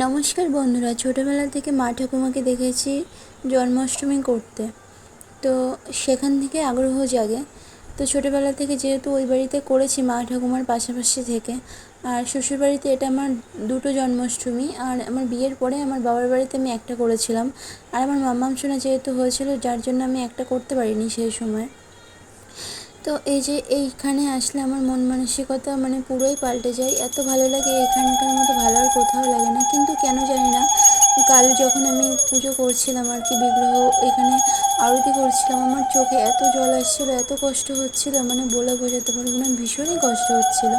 নমস্কার বন্ধুরা, ছোটোবেলা থেকে মা ঠাকুমাকে দেখেছি জন্মাষ্টমী করতে। তো সেখান থেকে আগ্রহ জাগে। তো ছোটোবেলা থেকে যেহেতু ওই বাড়িতে করেছি মা ঠাকুমার পাশাপাশি থেকে, আর শ্বশুরবাড়িতে এটা আমার দুটো জন্মাষ্টমী, আর আমার বিয়ের পরে আমার বাবার বাড়িতে আমি একটা করেছিলাম। আর আমার মাম্মাম সোনা যেহেতু হয়েছিল, যার জন্য আমি একটা করতে পারিনি সেই সময়। তো এই যে এইখানে আসলে আমার মন মানসিকতা পুরোই পাল্টে যায়। এত ভালো লাগে, এখানকার মতো ভালো আর কোথাও লাগে না। কিন্তু কেন জানি না, কাল যখন আমি পুজো করছিলাম আর কি, বিগ্রহ এখানে আরতি করছিলাম, আমার চোখে এত জল আসছিলো, এত কষ্ট হচ্ছিলো, বলে বোঝাতে পারবো না, ভীষণই কষ্ট হচ্ছিলো।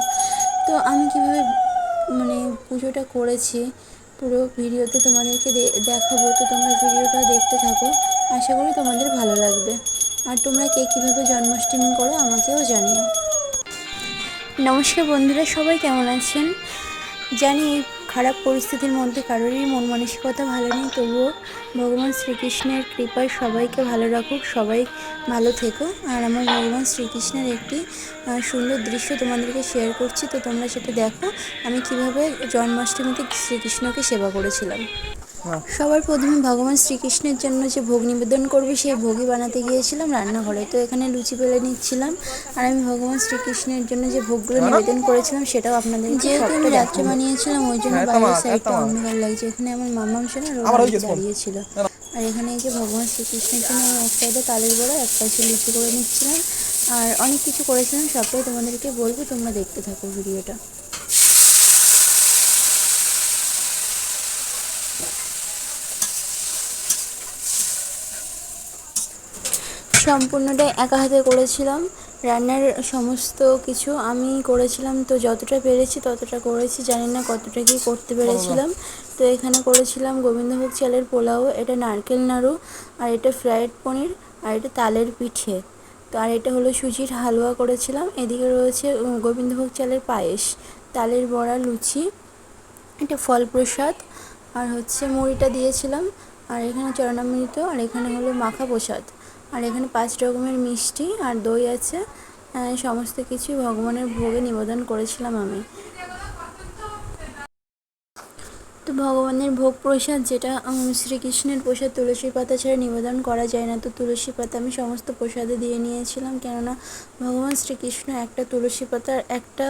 তো আমি কীভাবে পুজোটা করেছি পুরো ভিডিওতে তোমাদেরকে দেখাবো। তো তোমরা ভিডিওটা দেখতে থাকো, আশা করি তোমাদের ভালো লাগবে। আর তোমরা কে কীভাবে জন্মাষ্টমী করো আমাকেও জানিও। নমস্কার বন্ধুরা, সবাই কেমন আছেন? জানি এই খারাপ পরিস্থিতির মধ্যে কারোরই মন মানসিকতা ভালো নেই, তবুও ভগবান শ্রীকৃষ্ণের কৃপায় সবাইকে ভালো রাখুক, সবাই ভালো থেকো। আর আমার ভগবান শ্রীকৃষ্ণের একটি সুন্দর দৃশ্য তোমাদেরকে শেয়ার করছি, তো তোমরা সেটা দেখো আমি কিভাবে জন্মাষ্টমীতে শ্রীকৃষ্ণকে সেবা করেছিলাম। সবার প্রথমে ভগবান শ্রীকৃষ্ণের জন্য যে ভোগ নিবেদন করবে সেই ভোগই বানাতে গিয়েছিলাম রান্নাঘরে। তো এখানে লুচি বেলে নিচ্ছিলাম, আর আমি ভগবান শ্রীকৃষ্ণের জন্য যে ভোগগুলো নিবেদন করেছিলাম সেটাও আপনাদের, যেহেতু আমি রাত্রে বানিয়েছিলাম ওই জন্য বাইরের সাইডটা অন্ধকার লাগছে। এখানে আমার মাম্মাম সোনা দাঁড়িয়েছিল। আর এখানে এই যে ভগবান শ্রীকৃষ্ণের জন্য আমি এক সাইডে তালের বড়া, এক পাশে লুচি করে নিচ্ছিলাম, আর অনেক কিছু করেছিলাম, সবটাই তোমাদেরকে বলবো, তোমরা দেখতে থাকো ভিডিওটা। সম্পূর্ণটাই একা হাতে করেছিলাম, রান্নার সমস্ত কিছু আমি করেছিলাম। তো যতটা পেরেছি ততটা করেছি, জানি না কতটা কি করতে পেরেছিলাম। তো এখানে করেছিলাম গোবিন্দভোগ চালের পোলাও, এটা নারকেল নাড়ু, আর এটা ফ্রায়েড পনির, আর এটা তালের পিঠে। তো আর এটা হলো সুজির হালুয়া করেছিলাম। এদিকে রয়েছে গোবিন্দভোগ চালের পায়েস, তালের বড়া, লুচি, এটা ফল প্রসাদ, আর হচ্ছে মুড়িটা দিয়েছিলাম, আর এখানে চরণামৃত, আর এখানে হলো মাখা প্রসাদ, আর এখানে 5 রকমের মিষ্টি আর দই আছে। সমস্ত কিছু ভগবানের ভোগে নিবেদন করেছিলাম আমি। তো ভগবানের ভোগ প্রসাদ, যেটা শ্রীকৃষ্ণের প্রসাদ, তুলসী পাতা ছাড়া নিবেদন করা যায় না। তো তুলসী পাতা আমি সমস্ত প্রসাদে দিয়ে নিয়েছিলাম, কেননা ভগবান শ্রীকৃষ্ণ একটা তুলসী পাতার একটা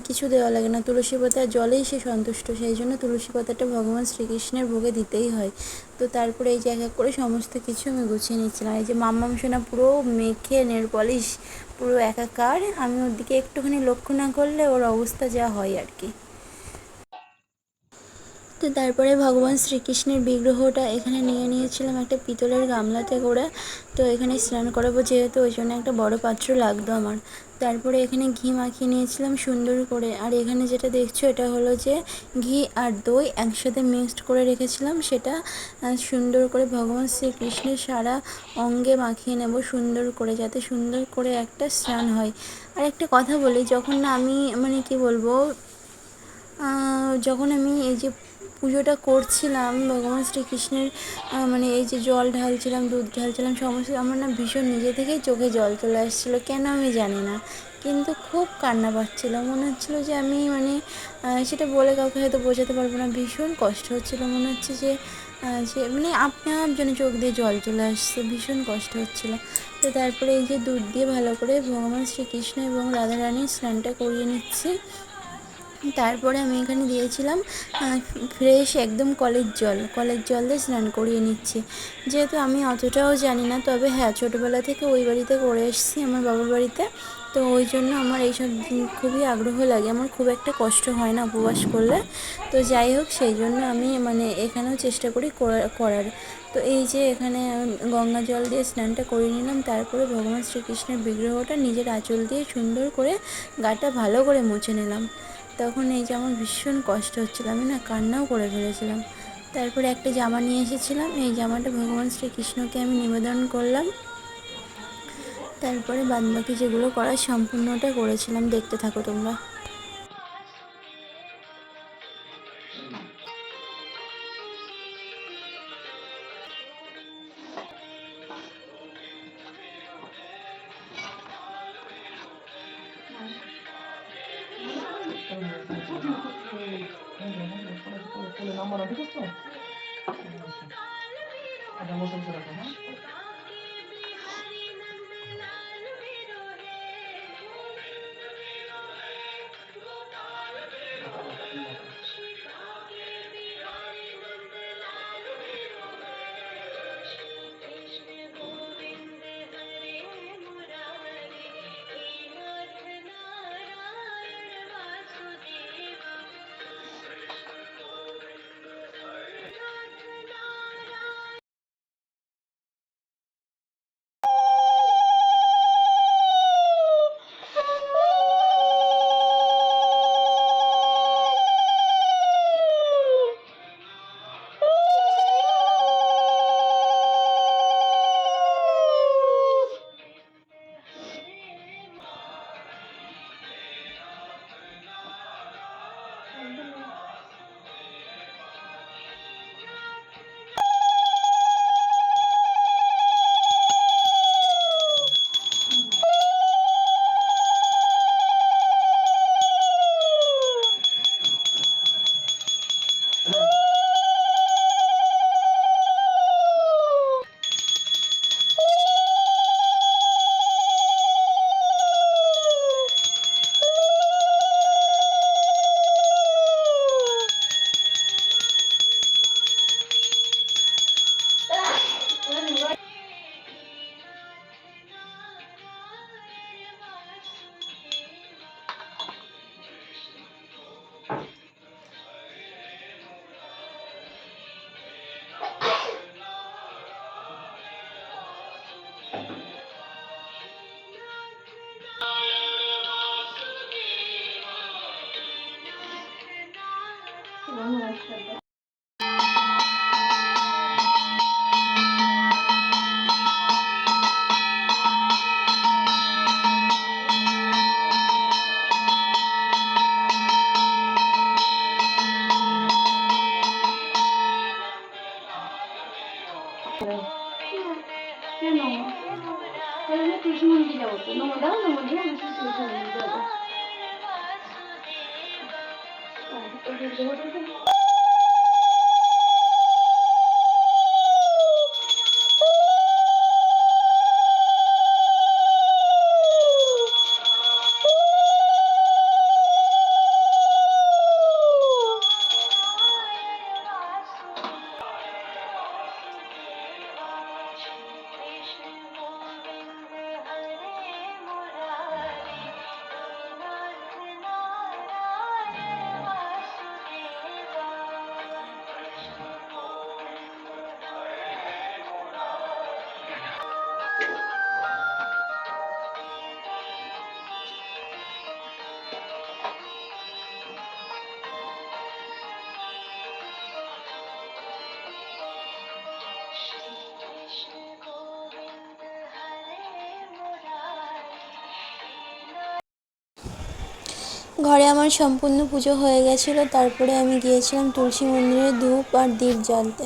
কিছু দেওয়া লাগে না, তুলসী পাতার জলেই সে সন্তুষ্ট, সেই জন্য তুলসী পাতাটা ভগবান শ্রীকৃষ্ণের ভোগে দিতেই হয়। তো তারপরে এই যে এক এক করে সমস্ত কিছু আমি গুছিয়ে নিচ্ছিলাম। এই যে মাম্মাম সোনা পুরো মেখে নেল পলিশ পুরো একাকার, আমি ওর দিকে একটুখানি লক্ষ্য না করলে ওর অবস্থা যা হয় আর কি। তো তারপরে ভগবান শ্রীকৃষ্ণের বিগ্রহটা এখানে নিয়ে নিয়েছিলাম একটা পিতলের গামলাতে করে। তো এখানে স্নান করাবো যেহেতু, ওই জন্য একটা বড় পাত্র লাগতো আমার। তারপরে এখানে ঘি মাখিয়ে নিয়েছিলাম সুন্দর করে। আর এখানে যেটা দেখছো এটা হলো যে ঘি আর দই একসাথে মিক্সড করে রেখেছিলাম, সেটা সুন্দর করে ভগবান শ্রীকৃষ্ণের সারা অঙ্গে মাখিয়ে নেব সুন্দর করে, যাতে সুন্দর করে একটা স্নান হয়। আর একটা কথা বলি, যখন না আমি কি বলবো, যখন আমি এই যে পুজোটা করছিলাম ভগবান শ্রীকৃষ্ণের, এই যে জল ঢালছিলাম, দুধ ঢালছিলাম, সমস্ত আমার না ভীষণ নিজে থেকেই চোখে জল চলে আসছিলো, কেন আমি জানি না, কিন্তু খুব কান্না পাচ্ছিলো, মনে হচ্ছিলো যে আমি সেটা বলে কাউকে হয়তো বোঝাতে পারবো না, ভীষণ কষ্ট হচ্ছিলো, মনে হচ্ছে যে আপনি যেন চোখ দিয়ে জল চলে আসছে, ভীষণ কষ্ট হচ্ছিলো। তো তারপরে এই যে দুধ দিয়ে ভালো করে ভগবান শ্রীকৃষ্ণ এবং রাধারানীর স্নানটা করিয়ে নিচ্ছি। তারপরে আমি এখানে দিয়েছিলাম ফ্রেশ একদম কলের জল দিয়ে স্নান করিয়ে নিচ্ছি। যেহেতু আমি অতটাও জানি না, তবে হ্যাঁ ছোটোবেলা থেকে ওই বাড়িতে করে এসেছি আমার বাবার বাড়িতে, তো ওই জন্য আমার এইসব খুবই আগ্রহ লাগে, আমার খুব একটা কষ্ট হয় না উপবাস করলে। তো যাই হোক, সেই জন্য আমি এখানেও চেষ্টা করি করার। তো এই যে এখানে গঙ্গা জল দিয়ে স্নানটা করে নিলাম, তারপরে ভগবান শ্রীকৃষ্ণের বিগ্রহটা নিজের আঁচল দিয়ে সুন্দর করে গাটা ভালো করে মুছে নিলাম। তখন এই যে আমার ভীষণ কষ্ট হচ্ছিলো, আমি না কান্নাও করে ফেলেছিলাম। তারপরে একটা জামা নিয়ে এসেছিলাম, এই জামাটা ভগবান শ্রীকৃষ্ণকে আমি নিবেদন করলাম। তারপরে বাদবাকি যেগুলো করার সম্পূর্ণটা করেছিলাম, দেখতে থাকো তোমরা। কোলে নাম্বার না, ঠিক আছে তো? আচ্ছা মোশন করে রাখো, হ্যাঁ? কেন? তাহলে কৃষ্ণ মন্দির যাবো তো, নমো দাও, নমো দিয়ে আমি কৃষ্ণ মন্দির যাবো। ঘরে আমার সম্পূর্ণ পুজো হয়ে গেছিলো। তারপরে আমি গিয়েছিলাম তুলসী মন্দিরে ধূপ আর দীপ জ্বালতে,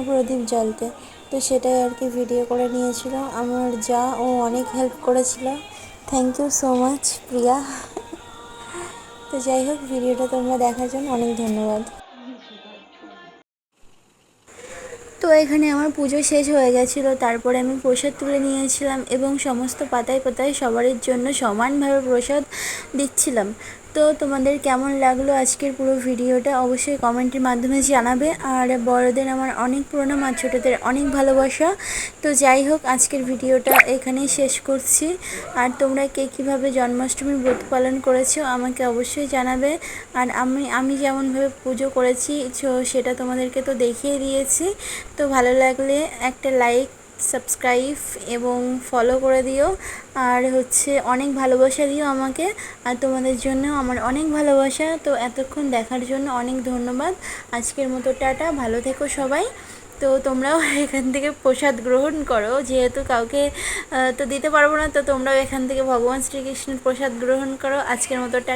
প্রদীপ জ্বালতে। তো সেটাই আর কি ভিডিও করে নিয়েছিল আমার যা, ও অনেক হেল্প করেছিল। থ্যাংক ইউ সো মাচ প্রিয়া। তো যাই হোক, ভিডিওটা তোমরা দেখার জন্য অনেক ধন্যবাদ। তো এখানে আমার পুজো শেষ হয়ে গেছিলো। তারপরে আমি প্রসাদ তুলে নিয়েছিলাম এবং সমস্ত পাতায় পাতায় সবার জন্য সমানভাবে প্রসাদ দিচ্ছিলাম। তো তোমাদের কেমন লাগলো আজকের পুরো ভিডিওটা অবশ্যই কমেন্টের মাধ্যমে জানাবে। আর বড়দের আমার অনেক প্রণাম আর ছোটোদের অনেক ভালোবাসা। তো যাই হোক, আজকের ভিডিওটা এখানেই শেষ করছি। আর তোমরা কে কীভাবে জন্মাষ্টমীর ব্রত পালন করেছো আমাকে অবশ্যই জানাবে। আর আমি যেমনভাবে পুজো করেছি সেটা তোমাদেরকে তো দেখিয়ে দিয়েছি। তো ভালো লাগলে একটা লাইক, সাবস্ক্রাইব এবং ফলো করে দিও। আর অনেক ভালোবাসা দিও আমাকে। আর তোমাদের জন্য আমার অনেক ভালোবাসা। তো এতক্ষণ দেখার জন্য অনেক ধন্যবাদ। আজকের মতো টাটা, ভালো থেকো সবাই। তো তোমরাও এখান থেকে প্রসাদ গ্রহণ করো, যেহেতু কাউকে তো দিতে পারবো না, তো তোমরাও এখান থেকে ভগবান শ্রীকৃষ্ণের প্রসাদ গ্রহণ করো। আজকের মতো টাটা।